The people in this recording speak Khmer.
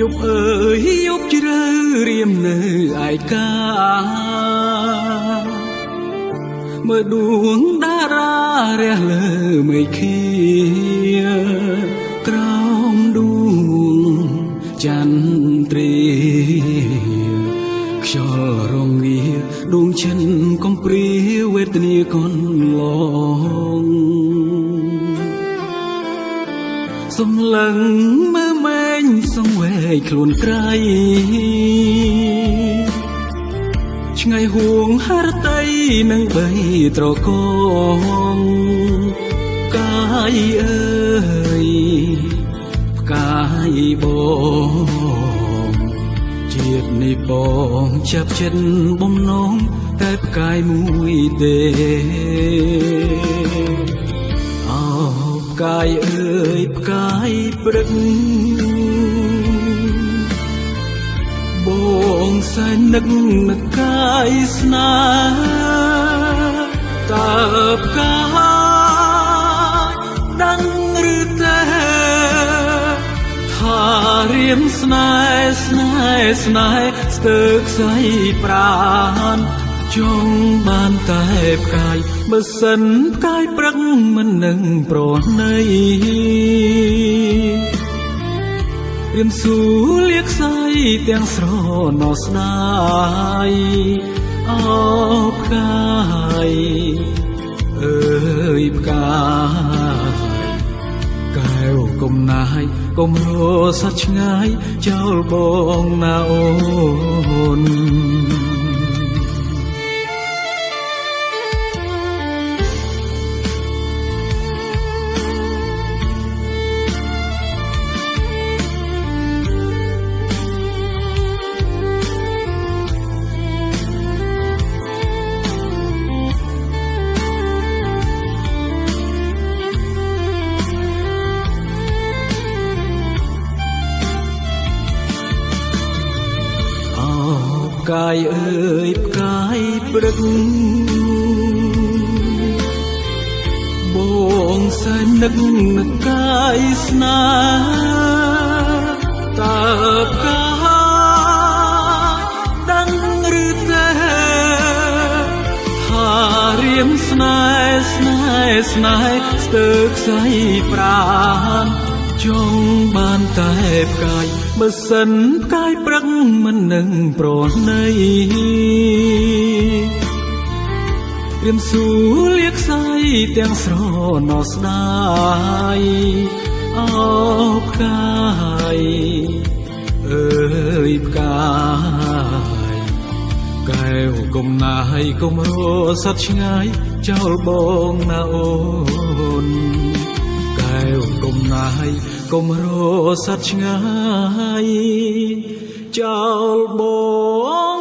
ប់អើយយប់ជ្រៅរៀមនៅឯកាមើលដួងតារារះលើមេឃាក្រោមដួងចន្ទ្រាខ្យល់រងាដួងចិនកំព្រាវេទនាកនឡងសំឡឹងមើលម៉ែងសង្វេកខ្លួនក្រៃឆ្ងាយហួងហរតីនឹងបីត្រកងកាយអើយកាយបងជាតិនេះបងចាប់ចិត្តបំណងតែផ្កាយមួយទេផ្កាយអើយផ្កាយព្រឹកបងសែននឹកនឹកកាយស្នេហ៍តើផ្កាយដឹងឬទេថារៀមស្នេហ៍ស្នេហ៍ស្នេហ៍ស្ទើរខ្សែប្រាណចង់បានតែផ្កាយបើសិនផ្កាយព្រឹកមិននឹងប្រណីរៀមស៊ូលាខ្សែទាំងស្រណោស្ដាយអោផ្កាយអើយផ្កាយកែវគុំណាយកុំរស័ព្ទឆ្ងាយចោលបងណាអូនផ្កាយអើយផ្កាយព្រឹកបងសែននឹកនឹកកាយស្នេហ៍តើផ្កាយដឹងឬទេថារៀមស្នេហ៍ស្នេហ៍ស្នេហ៍ស្ទើរខ្សែប្រាណចង់បានតែផ្កាយបើសិនផ្កាយព្រឹកមិននឹងប្រណីរៀមស៊ូលាខ្សែទាំងស្រណោស្ដាយអោផ្កាយអើយផ្កាយកែវគុំណាយកុំរស័ព្ទឆ្ងាយចោលបងណាអូនកែវគុំណាយកុំរស័ព្ទឆ្ងាយចោលបង